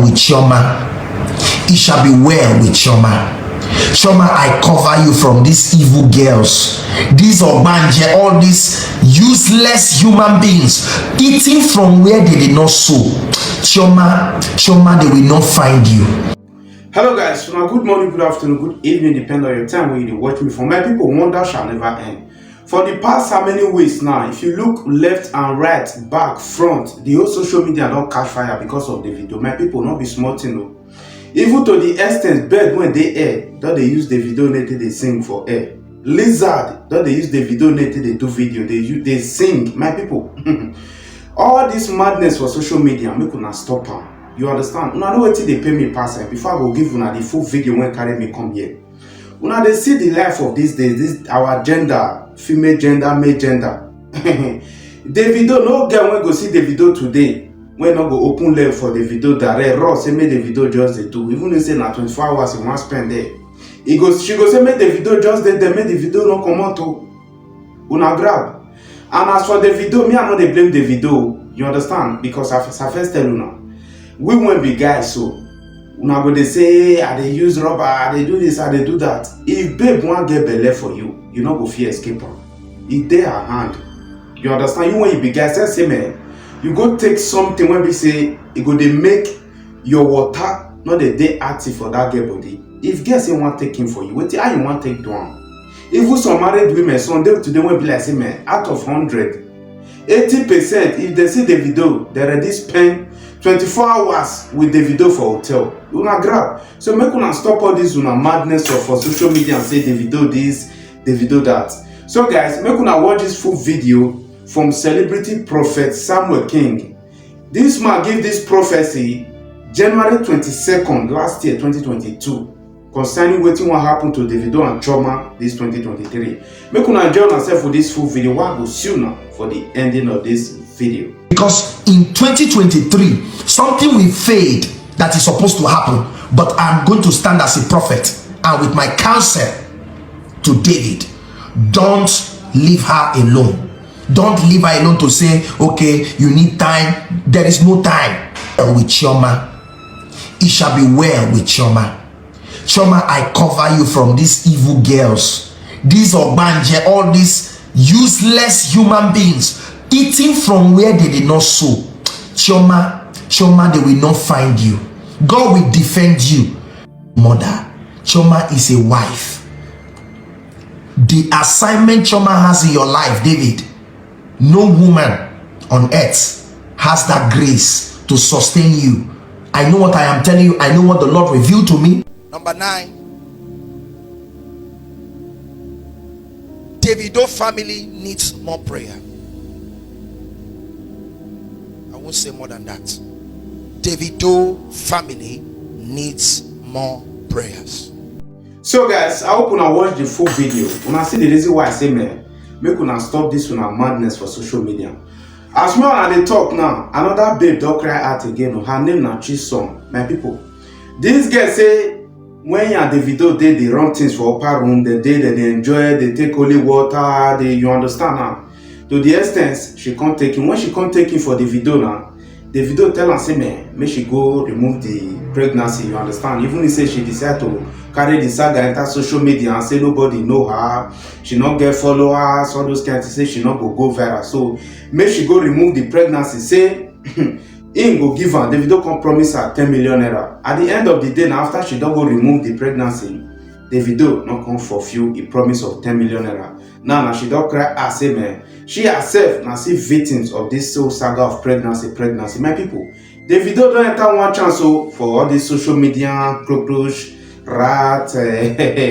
with Chioma. It shall be well with Chioma. Chioma, I cover you from these evil girls, these Obanje, all these useless human beings, eating from where they did not sow. Chioma, they will not find you. Hello guys, so good morning, good afternoon, good evening, depending on your time when you watch me. For my people, wonder shall never end. For the past how many weeks now, if you look left and right, back, front, the whole social media don't catch fire because of the video. My people not be smart, you know. Even to the extent bed when they air, don't they use the video native they sing for air. Lizard, don't they use the video native they do video, they sing, my people. All this madness for social media, make una stop them. You understand? Una know wetin they pay me pass before I go give una the full video when carry me come here. Una they see the life of these days, this our gender, female gender, male gender. Davido, no girl when go see Davido today. When not go open leg for the video direct, raw say make the video just they do. Even if say na 24 hours you want spend there. She go say make the video just there, make the video no come out to una grab. And as for the video, me I know they blame the video. You understand? Because I first tell you now. We won't be guys, so una go they say I they use rubber, I they do this, I they do that. If babe want get belly for you, you not go fear escape her. It's there her hand. You understand? You when you be guys, say man. You go take something when we say it go they make your water not a day active for that girl body. If girls say want taking for you, what how you want take down? Even some married women, some day today will be like say man, out of 100, 80% if they see the video, they already spend 24 hours with the video for hotel. You wanna grab. So make una stop all this una madness or for social media and say the video this, the video that. So guys, make una watch this full video from celebrity prophet Samuel King. This man gave this prophecy January 22nd last year 2022 concerning what happened to Davido and Chioma this 2023. Make una join yourself for this full video. What go sooner for the ending of this video. Because in 2023 something will fade that is supposed to happen, but I'm going to stand as a prophet and with my counsel to David, don't leave her alone. Don't leave her alone to say, okay, you need time. There is no time. With Chioma, it shall be well with Chioma. Chioma, I cover you from these evil girls, these Obanje, all these useless human beings, eating from where they did not sow. Chioma, they will not find you. God will defend you. Mother, Chioma is a wife. The assignment Chioma has in your life, David, no woman on earth has that grace to sustain you. I know what I am telling you. I know what the Lord revealed to me. Number 9. Davido family needs more prayer. I won't say more than that. Davido family needs more prayers. So guys, I hope una watch the full video. Una see the reason why I say man, make una stop this una madness for social media. As me on they talk now, another babe don't cry out again. Her name na Chisom. My people, this girl say when you Davido they run things for upper room, they enjoy, they take holy water, you understand now. To the extent she can't take him. When she can't take him for the video now, the video tell her say man, make she go remove the pregnancy. You understand? Even if say she decide to carry the saga enter social media and say nobody know her, she not get followers, all those kinds of say she not go viral. So make she go remove the pregnancy. Say him go give her. Davido can promise her 10 million naira. At the end of the day, now after she don't go remove the pregnancy, Davido not come fulfill a promise of 10 million naira. Now she don't cry as say man, she herself now see victims of this whole saga of pregnancy. My people, Davido don't enter one chance so for all this social media cockroach, rat,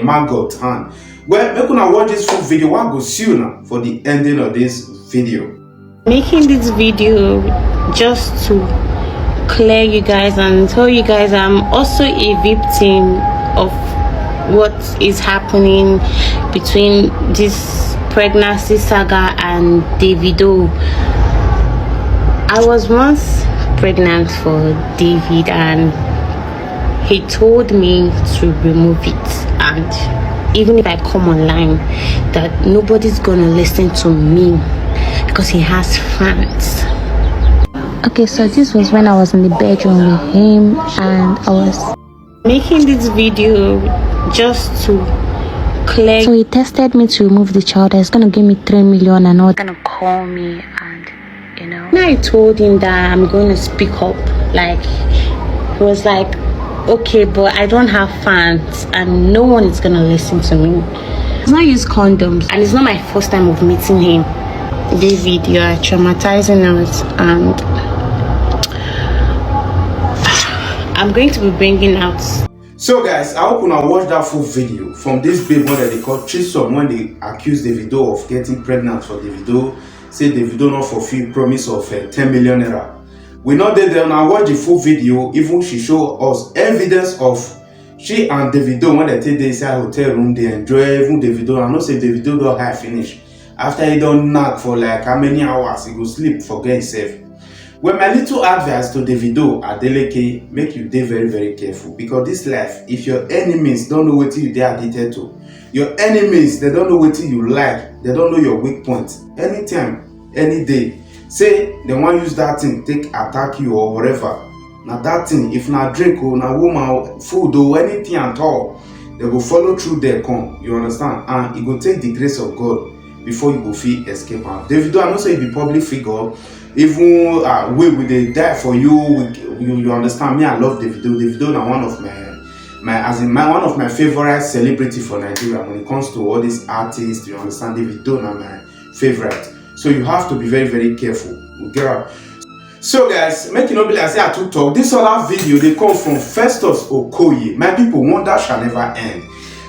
maggot hand. Well, make una watch this full video. What go see you now for the ending of this video. Making this video just to clear you guys and tell you guys I'm also a victim of what is happening between this pregnancy saga and Davido. I was once pregnant for David and he told me to remove it, and even if I come online that nobody's gonna listen to me because he has fans. Okay, so this was when I was in the bedroom with him and I was making this video just to clear. So he tested me to remove the child. He's gonna give me 3 million and all. Gonna call me and When I told him that I'm going to speak up, like he was like, okay, but I don't have fans and no one is gonna listen to me. He's not use condoms and it's not my first time of meeting him. David, you are traumatizing us and I'm going to be bringing out. So guys, I hope you now watch that full video from this babe that they call Chisom when they accuse Davido of getting pregnant for Davido. Say Davido not fulfill promise of 10 million naira. We not there now watch the full video. Even she show us evidence of she and Davido when they take the inside hotel room, they enjoy. Even Davido, I know say Davido don't have finish. After he don't knock for like how many hours, he go sleep, forget himself. Well, my little advice to Davido Adeleke, make you dey very very careful, because this life, if your enemies don't know what you dey addicted to, your enemies, they don't know what you like, they don't know your weak points. Anytime, any day, say they want use that thing take attack you or whatever. Now that thing, if na drink or na woman or food or anything at all, they go follow through their come. You understand? And it go take the grace of God before you go feel escape. Davido, I know say you be public figure. Even we dey die for you. You understand me? I love Davido. Davido na one of one of my favorite celebrity for Nigeria. When it comes to all these artists, you understand, Davido na my favorite. So you have to be very very careful. Girl. So guys, make it not be like say I too talk. This other video they come from Festus Okoye. My people, wonder shall never end.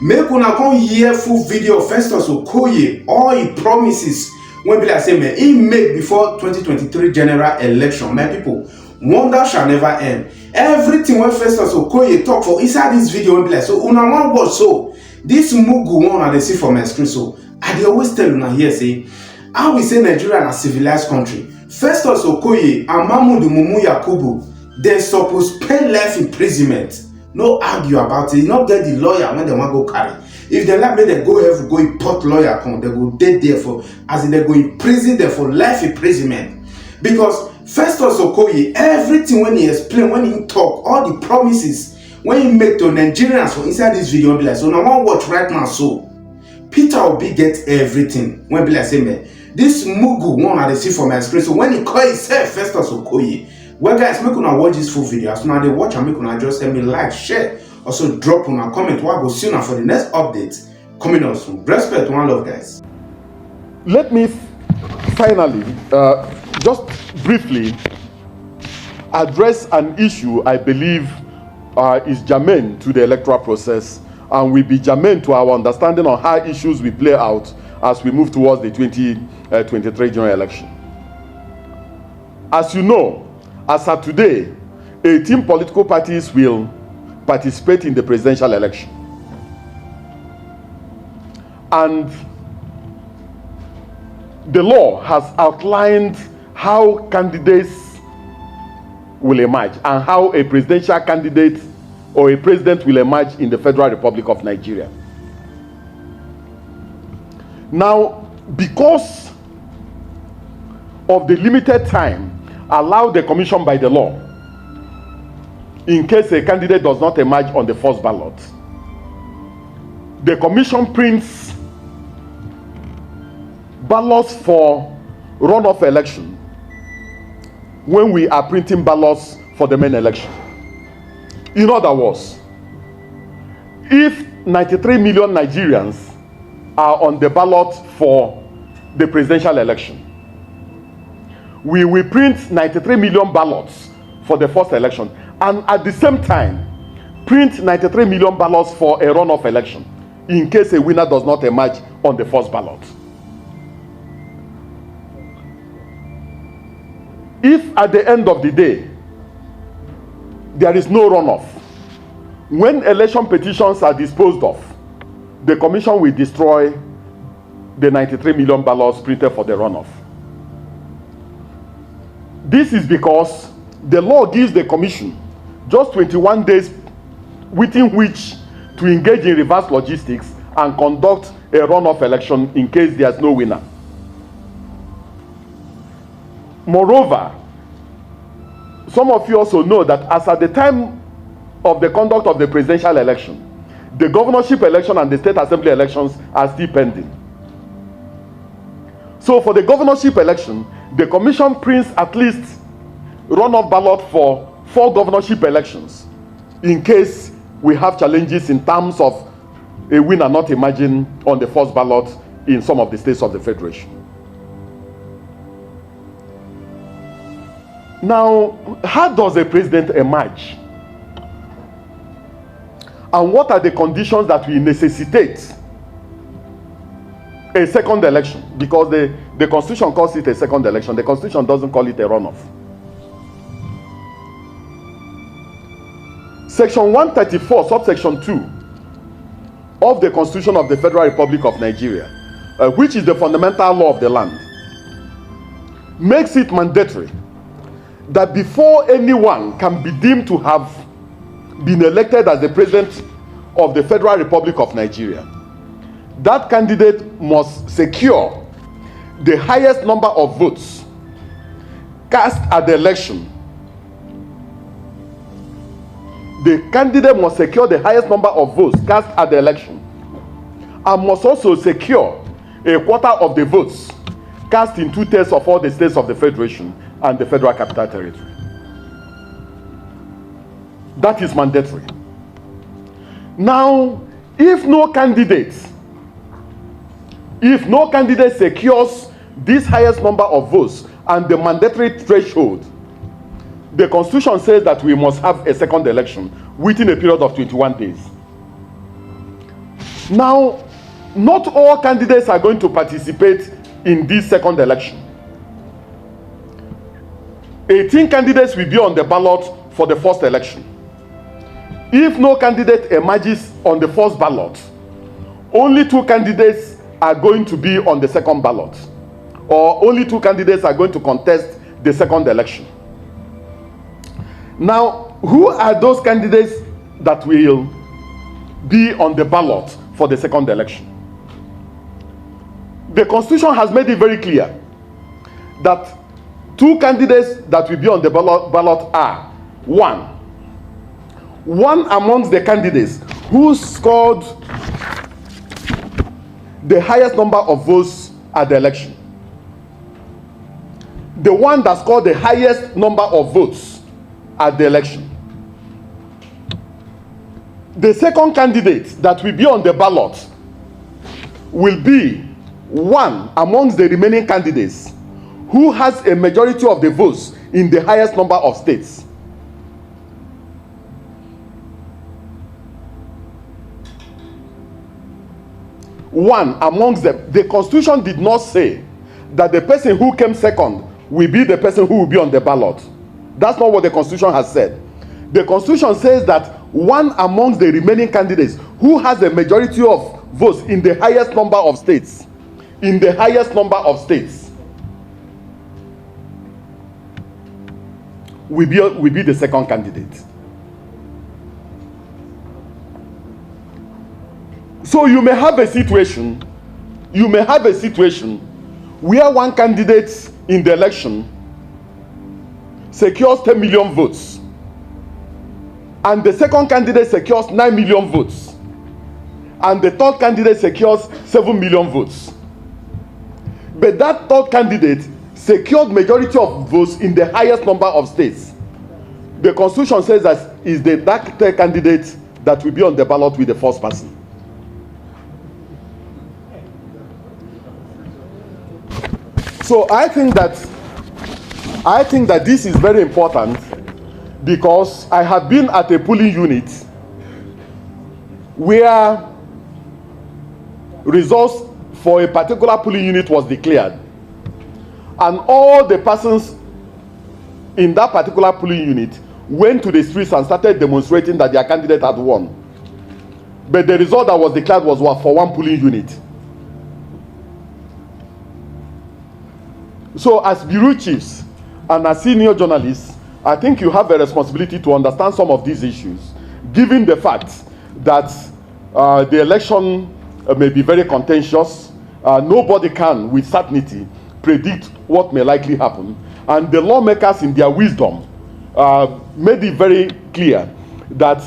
Make una come hear full video of Festus Okoye. All he promises. When be like say man, he make before 2023 general election. My people, wonder shall never end. Everything when Festus Okoye talk for inside this video, when be like so. Una one watch so this mugu one they see for my screen. So I dey always tell una here say how we say Nigeria na civilized country. Festus Okoye and Mamudu Mumu Yakubu, they suppose pay life imprisonment. No argue about it. You not get the lawyer when they want go carry. If they like me, they go have go import lawyer come, they go dead there for as in they go in prison there for life imprisonment. Because Festus Okoye, everything when he explain, when he talk, all the promises when he make to Nigerians for inside this video, be like so. Now one watch right now, so Peter Obi get everything. When be like say man, this mugu one I see for my screen. So when he call himself Festus Okoye, well guys, make una watch this full video. As soon as they watch and make una just help me like, share. Also drop on a comment what go soon for the next update coming out soon. Respect, one love guys. Let me finally just briefly address an issue I believe is germane to the electoral process and will be germane to our understanding on how issues will play out as we move towards the 2023 general election. As you know, as of today, 18 political parties will participate in the presidential election. And the law has outlined how candidates will emerge and how a presidential candidate or a president will emerge in the Federal Republic of Nigeria. Now, because of the limited time allowed the commission by the law, in case a candidate does not emerge on the first ballot, the commission prints ballots for runoff election when we are printing ballots for the main election. In other words, if 93 million Nigerians are on the ballot for the presidential election, we will print 93 million ballots for the first election, and at the same time print 93 million ballots for a runoff election in case a winner does not emerge on the first ballot. If at the end of the day there is no runoff, when election petitions are disposed of, the commission will destroy the 93 million ballots printed for the runoff. This is because the law gives the commission just 21 days within which to engage in reverse logistics and conduct a runoff election in case there's no winner. Moreover, some of you also know that as at the time of the conduct of the presidential election, the governorship election and the state assembly elections are still pending. So for the governorship election, the commission prints at least runoff ballot for 4 governorship elections in case we have challenges in terms of a winner not emerging on the first ballot in some of the states of the Federation. Now, how does a president emerge? And what are the conditions that will necessitate a second election? Because the Constitution calls it a second election. The Constitution doesn't call it a runoff. Section 134, subsection 2 of the Constitution of the Federal Republic of Nigeria, which is the fundamental law of the land, makes it mandatory that before anyone can be deemed to have been elected as the president of the Federal Republic of Nigeria, that candidate must secure the highest number of votes cast at the election. The candidate must secure the highest number of votes cast at the election and must also secure a quarter of the votes cast in 2/3 of all the states of the Federation and the Federal Capital Territory. That is mandatory. Now, if no candidate secures this highest number of votes and the mandatory threshold, the Constitution says that we must have a second election within a period of 21 days. Now, not all candidates are going to participate in this second election. 18 candidates will be on the ballot for the first election. If no candidate emerges on the first ballot, only 2 candidates are going to be on the second ballot, or only 2 candidates are going to contest the second election. Now, who are those candidates that will be on the ballot for the second election? The Constitution has made it very clear that 2 candidates that will be on the ballot are one amongst the candidates who scored the highest number of votes at the election. The one that scored the highest number of votes at the election. The second candidate that will be on the ballot will be one amongst the remaining candidates who has a majority of the votes in the highest number of states. One amongst them. The Constitution did not say that the person who came second will be the person who will be on the ballot. That's not what the Constitution has said. The Constitution says that one amongst the remaining candidates who has a majority of votes in the highest number of states, will be the second candidate. So you may have a situation where one candidate in the election secures 10 million votes and the second candidate secures 9 million votes and the third candidate secures 7 million votes. But that third candidate secured majority of votes in the highest number of states. The Constitution says that is that third candidate that will be on the ballot with the first person. So I think that this is very important because I have been at a polling unit where results for a particular polling unit was declared, and all the persons in that particular polling unit went to the streets and started demonstrating that their candidate had won. But the result that was declared was for one polling unit. So as bureau chiefs and as senior journalists, I think you have a responsibility to understand some of these issues, given the fact that the election may be very contentious. Nobody can with certainty predict what may likely happen, and the lawmakers in their wisdom made it very clear that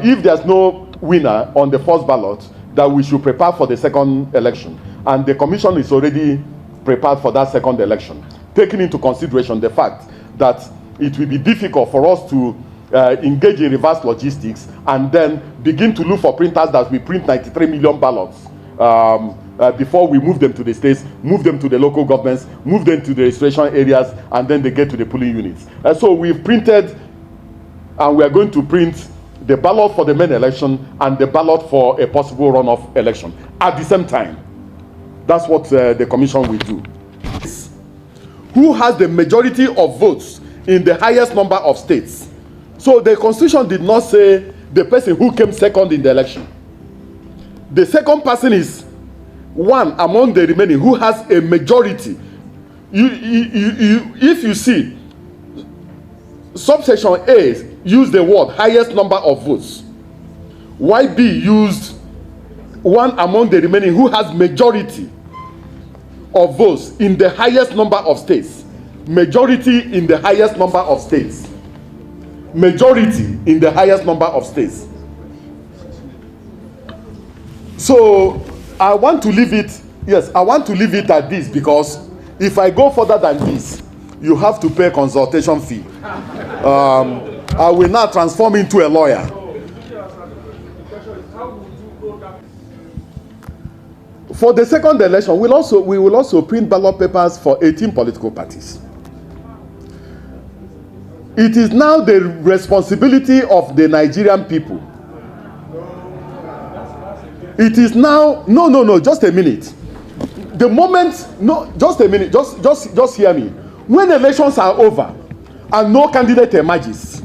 if there's no winner on the first ballot, that we should prepare for the second election. And the commission is already prepared for that second election, taking into consideration the fact that it will be difficult for us to engage in reverse logistics and then begin to look for printers that will print 93 million ballots before we move them to the states, move them to the local governments, move them to the registration areas, and then they get to the polling units. So we've printed, and we are going to print the ballot for the main election and the ballot for a possible runoff election at the same time. That's what the commission will do. Who has the majority of votes in the highest number of states? So the constitution did not say the person who came second in the election. The second person is one among the remaining who has a majority. If you see subsection A use the word highest number of votes, YB used one among the remaining who has majority of votes in the highest number of states. Majority in the highest number of states. Majority in the highest number of states. So I want to leave it, yes, I want to leave it at this, because if I go further than this, you have to pay consultation fee. I will now transform into a lawyer. For the second election, we will also print ballot papers for 18 political parties. It is now the responsibility of the Nigerian people. It is now, no, just a minute. The moment, no, just a minute, just hear me. When elections are over and no candidate emerges,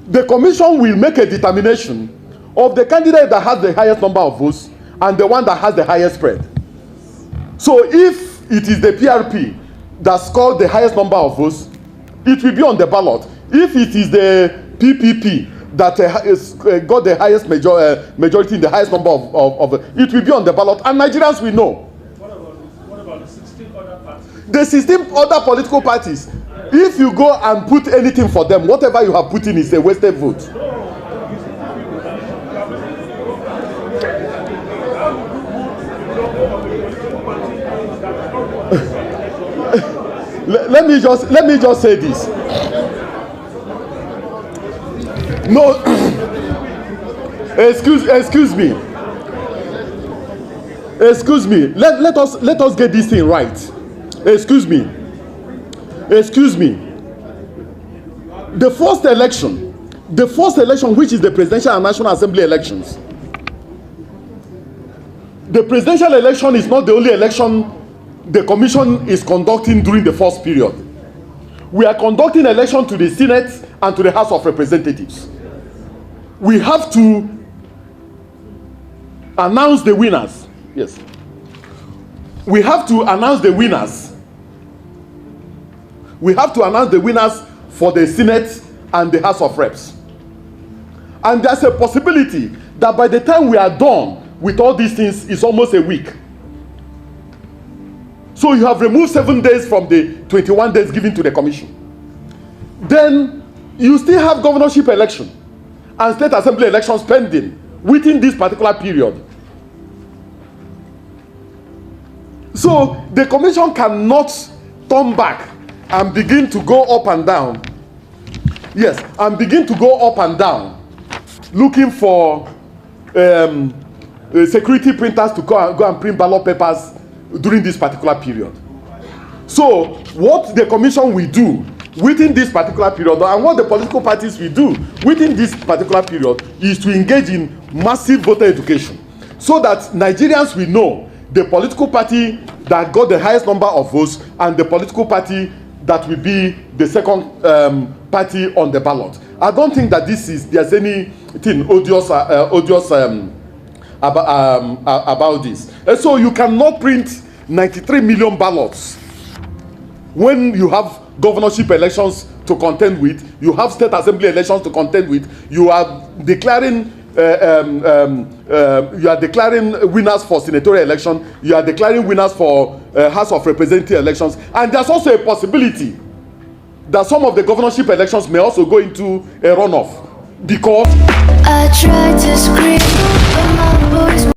the commission will make a determination of the candidate that has the highest number of votes and the one that has the highest spread. So if it is the PRP that scored the highest number of votes, it will be on the ballot. If it is the PPP that got the highest majority in the highest number of it will be on the ballot, and Nigerians will know. What about the 16 other parties? The 16 other political parties, if you go and put anything for them, whatever you have put in is a wasted vote. let me just say this. No, excuse me. Let us get this thing right. Excuse me. The first election, which is the presidential and national assembly elections. The presidential election is not the only election the commission is conducting during the first period. We are conducting election to the Senate and to the House of Representatives. We have to announce the winners. Yes. We have to announce the winners. We have to announce the winners for the Senate and the House of Reps. And there's a possibility that by the time we are done with all these things, it's almost a week. So you have removed 7 days from the 21 days given to the commission. Then you still have governorship election and state assembly elections pending within this particular period. So the commission cannot turn back and begin to go up and down. Yes, and begin to go up and down looking for security printers to go and print ballot papers during this particular period. So what the commission will do within this particular period, and what the political parties will do within this particular period, is to engage in massive voter education, so that Nigerians will know the political party that got the highest number of votes and the political party that will be the second party on the ballot. I don't think that there's anything odious about this. And so you cannot print 93 million ballots when you have governorship elections to contend with, you have state assembly elections to contend with, you are declaring winners for senatorial election, you are declaring winners for House of Representatives elections, and there's also a possibility that some of the governorship elections may also go into a runoff because I try